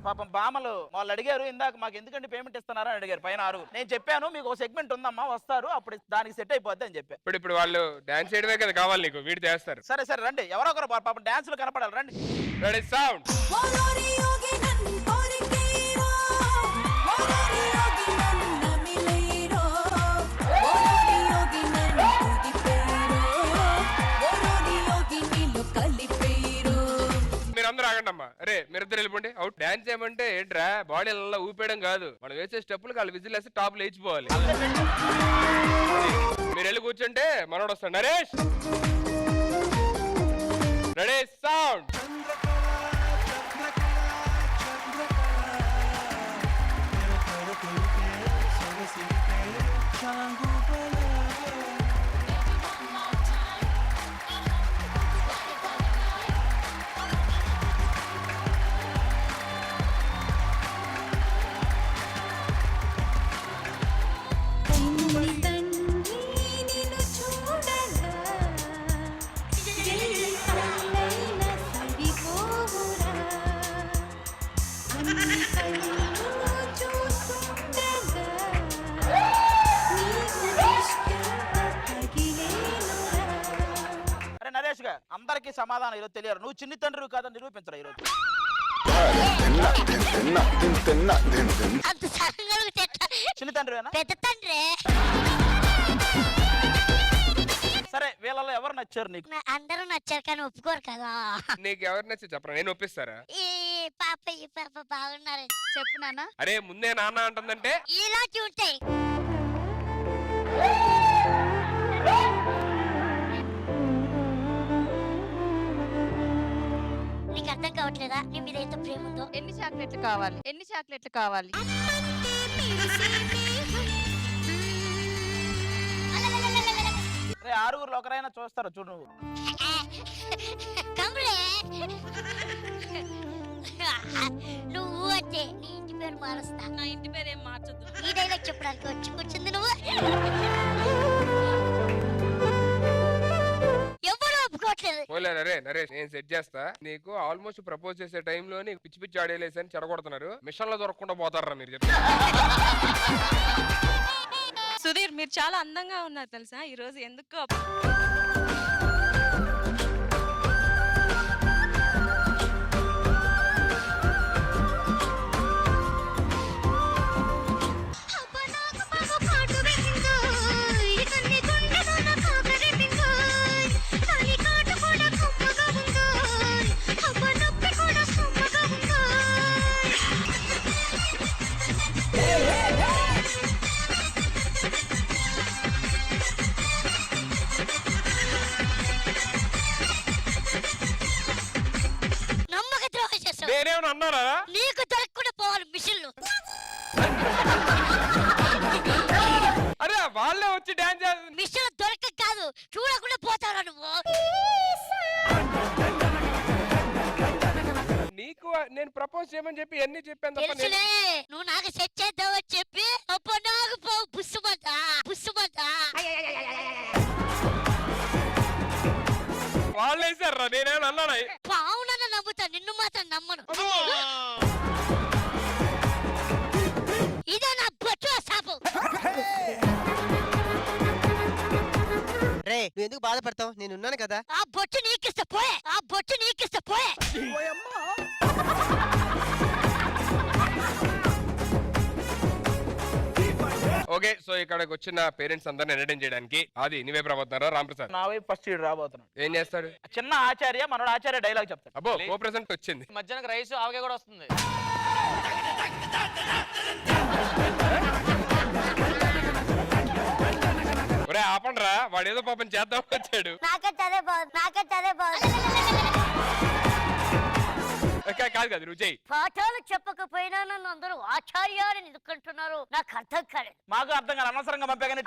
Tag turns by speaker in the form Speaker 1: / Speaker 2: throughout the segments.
Speaker 1: పాపం బామలు వాళ్ళు అడిగారు ఇందాక మాకు ఎందుకంటే పేమెంట్ ఇస్తున్నారని అడిగారు పైన 6. నేను చెప్పాను మీకు ఒక సెగ్మెంట్ ఉందమ్మా వస్తారు అప్పుడు దానికి సెట్ అయిపోద్ది అని చెప్పి.
Speaker 2: ఇప్పుడు వాళ్ళు డాన్స్ చేయడమే కదా కావాలి నీకు, వీడు చేస్తారు.
Speaker 1: సరే సరే రండి ఎవరో ఒకరు పాపం డాన్సులు కనపడాలి రండి.
Speaker 2: Ready sound. మీరందరూ ఆగండి అమ్మా. అరే మీరిద్దరు వెళ్ళిపోండి అవుట్. డాన్స్ ఏమంటే ఏంట్రా బాడీ అలా ఊపేయడం కాదు, మనం వేసే స్టెప్పులు వాళ్ళు విజిల్ వేస్తే టాప్ లేచిపోవాలి. మీరు వెళ్ళి కూర్చుంటే మనోడు వస్తాడు. Naresh ready sound.
Speaker 1: నరేష్ గా అందరికి సమాధానం ఈరోజు తెలియరు. నువ్వు చిన్ని తండ్రి కాదని నిరూపించరా ఈరోజు. చిన్ని తండ్రివేనా? సరే వీళ్ళలో ఎవరు నచ్చారు నీకు?
Speaker 3: అందరూ నచ్చారు కానీ ఒప్పుకోరు కదా.
Speaker 2: నీకు ఎవరు నచ్చి చెప్పరా, నేను ఒప్పిస్తారా?
Speaker 3: ఈ పాప బాగున్నారు.
Speaker 4: చెప్పు నాన్న.
Speaker 2: అరే ముందే నాన్న అంటుందంటే
Speaker 3: ఇలా చూంటాయి. నీకు అర్థం కావట్లేదా నీ మీద ఎంత ప్రేమ ఉందో?
Speaker 4: ఎన్ని చాక్లెట్లు కావాలి? ఎన్ని చాక్లెట్లు కావాలి?
Speaker 1: రే 6గురులో ఒకరైనా చూస్తారు చూడు నువ్వు.
Speaker 3: నువ్వు అంటే నీ ఇంటి పేరు మారుస్తా.
Speaker 4: నా ఇంటి పేరు ఏం మార్చొద్దు.
Speaker 3: ఈ డైలాగ్ చెప్పడానికి వచ్చి కూర్చుంది నువ్వు. ఎవరు ఒప్పుకోవట్లేదు.
Speaker 2: పోలేరే నరేష్ నేను సెట్ చేస్తా. నీకు ఆల్మోస్ట్ ప్రపోజ్ చేసే టైంలో పిచ్చి పిచ్చి ఆడేలేసని చెడగొడుతున్నారు. మిషన్ లో దొరకకుండా పోతారా మీరు చెప్తే.
Speaker 5: సుధీర్ మీరు చాలా అందంగా ఉన్నారు తెలుసా ఈ రోజు. ఎందుకు
Speaker 2: నేనేమన్నా అన్నారా?
Speaker 3: నీకు దొరకకుండా పోవాలి మిషన్లు.
Speaker 2: అరే వాళ్ళే వచ్చి డాన్స్ చేస్తారు.
Speaker 3: మిషన్లు దొరక కాదు చూడకుండా పోతారా నువ్వు.
Speaker 2: నీకు నేను ప్రపోజ్ చేయమని చెప్పి ఎన్ని చెప్పాను తప్ప
Speaker 3: తెలుసులే నువ్వు నాకు సెట్ చేద్దావని చెప్పి అప్పుడు నాకు పోవు పుష్పమంట.
Speaker 2: వాళ్ళు వేసారా? నేనేమన్నా అన్నానా?
Speaker 3: పావునన్న నమ్ముతా నిన్ను మాత్రం నమ్మను. ఇదే నా బొట్టు శాపం.
Speaker 6: రే నువ్వు ఎందుకు బాధపడతావు, నేను ఉన్నాను కదా.
Speaker 3: ఆ బొట్టు నీకిస్తా పోయే.
Speaker 2: ఓకే సో ఇక్కడికి వచ్చిన పేరెంట్స్ అందరిని ఎంటర్టైన్ చేయడానికి అది నీవే రాబోతున్నారా? రాంప్రసాద్
Speaker 1: నా వైపు ఫస్ట్ ఈడు రాబోతున్నాడు.
Speaker 2: ఏం చేస్తాడు?
Speaker 1: చిన్న ఆచార్య మనోడు ఆచార్య డైలాగ్ చెప్తాడు.
Speaker 2: అబ్బో కో ప్రెసెంట్ వచ్చింది.
Speaker 7: మధ్యాహ్నం రైస్ ఆవగే కూడా వస్తుంది.
Speaker 2: ఒరే ఆపండ్రా, వాడు ఏదో పాపం చేద్దాం వచ్చాడు. కాదు కాదు నువ్వు చెయ్యి.
Speaker 3: పాఠాలు చెప్పకపోయినా నన్ను అందరూ ఆచార్య అని ఎందుకంటున్నారు నాకు అర్థం కాలేదు.
Speaker 1: మాకు అర్థం కాదు. అనవసరంగా పంపేగాని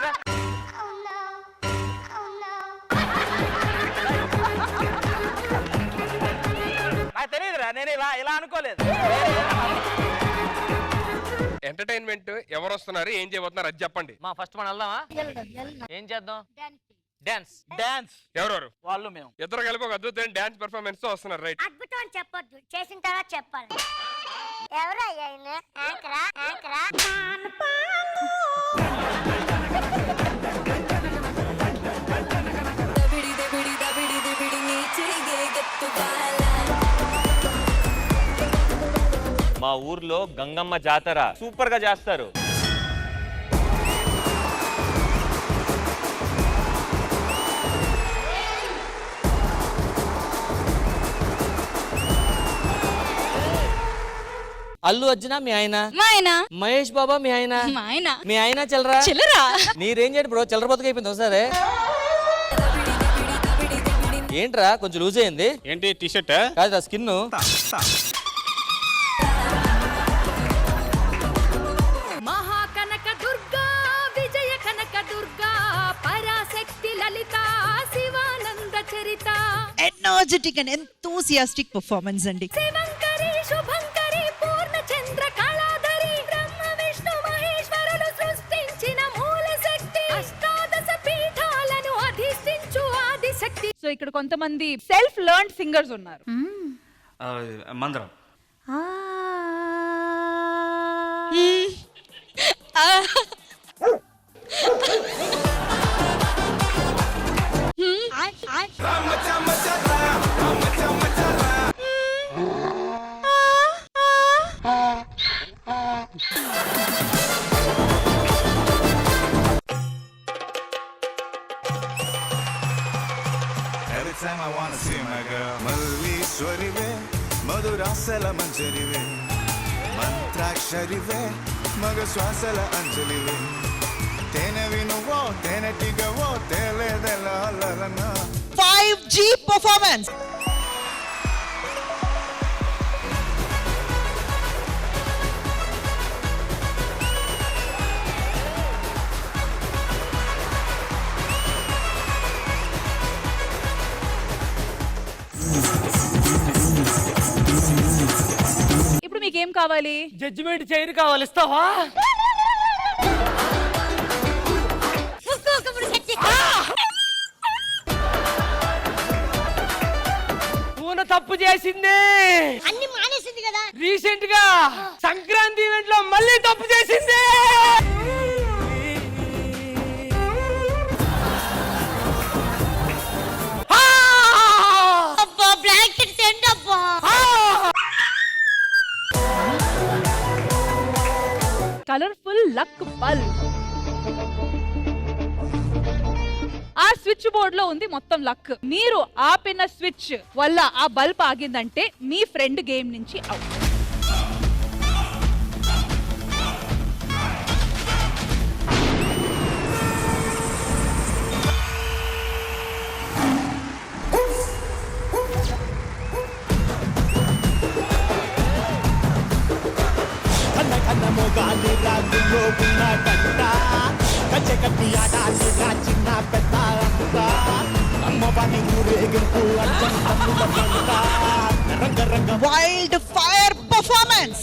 Speaker 1: నాకు తెలియదురా. నేను ఇలా అనుకోలేదు.
Speaker 2: ఎంటర్టైన్మెంట్ ఎవరు వస్తున్నారు, ఏం చేయబోతున్నారు అది చెప్పండి.
Speaker 7: మా ఫస్ట్ మనం వెళ్దామా? ఏం చేద్దాం? డాన్స్.
Speaker 1: డాన్స్
Speaker 2: ఎవరెవరు?
Speaker 1: వాళ్ళు మేము
Speaker 2: ఇద్దరు కలిపి ఒక అద్భుతమైన డాన్స్ పెర్ఫార్మెన్స్ తో వస్తున్నారు. రైట్.
Speaker 3: అద్భుతం అని చెప్పొద్దు, చేసిన తర్వాత చెప్పాలి. ఎవరయ్యా ఈయన? యాంకరా? యాంకరా?
Speaker 8: మా ఊర్లో గంగమ్మ జాతర సూపర్ గా చేస్తారు.
Speaker 9: అల్లు అర్జున మీ ఆయన,
Speaker 5: మా ఆయన
Speaker 9: మహేష్ బాబా మీ ఆయన,
Speaker 5: మా ఆయన
Speaker 9: మీ ఆయన చిల్లరా
Speaker 5: చిల్లరా
Speaker 9: నీ రేంజ్ ఏంటి బ్రో? చిల్లర బతుకు అయిపోయింది ఒకసారి. ఏంట్రా కొంచెం లూజ్ అయింది?
Speaker 8: ఏంటి టీ షర్ట్?
Speaker 9: కాదురా స్కిన్.
Speaker 4: మహాకనక దుర్గా విజయ కనక దుర్గా పరాశక్తి లలిత శివానంద చరిత
Speaker 10: ఎనర్జెటిక్ అండ్ ఎంతూసియాస్టిక్ పర్ఫార్మెన్స్ అండి.
Speaker 4: శివంకరి శుభంకరి పూర్ణ చంద్ర కళాధరి బ్రహ్మ విష్ణు మహేశ్వరులు సృష్టించిన మూల శక్తి అష్టాదశ పీఠాలను అధిష్ఠించు ఆదిశక్తి.
Speaker 10: సో ఇక్కడ కొంతమంది సెల్ఫ్ లెర్న్డ్ సింగర్స్ ఉన్నారు.
Speaker 8: మందరం.
Speaker 11: Every time I wanna see my girl మల్లీశ్వరివే మధురాసల మంజరివే మంత్రాక్షరివే మగ శ్వాసల అంజలివే తేనెవి నువ్వో తేనెటిగవో తేలేదెలనా
Speaker 10: 5G పర్ఫార్మెన్స్. ఇప్పుడు మీకేం కావాలి?
Speaker 9: జడ్జిమెంట్ చైర్ కావాలి, ఇస్తావా? పూన తప్పు చేసింది,
Speaker 3: అన్ని మానేసింది కదా.
Speaker 9: రీసెంట్ గా సంక్రాంతి ఈవెంట్ లో మళ్ళీ తప్పు చేసింది.
Speaker 3: అబ్బా బ్లాంకెట్ తెండి అబ్బా.
Speaker 10: Colourful luck bulb. ఆ స్విచ్ బోర్డ్ లో ఉంది మొత్తం లక్. మీరు ఆపిన స్విచ్ వల్ల ఆ బల్బ్ ఆగిందంటే మీ ఫ్రెండ్ గేమ్ నుంచి అవుట్. Wild fire performance.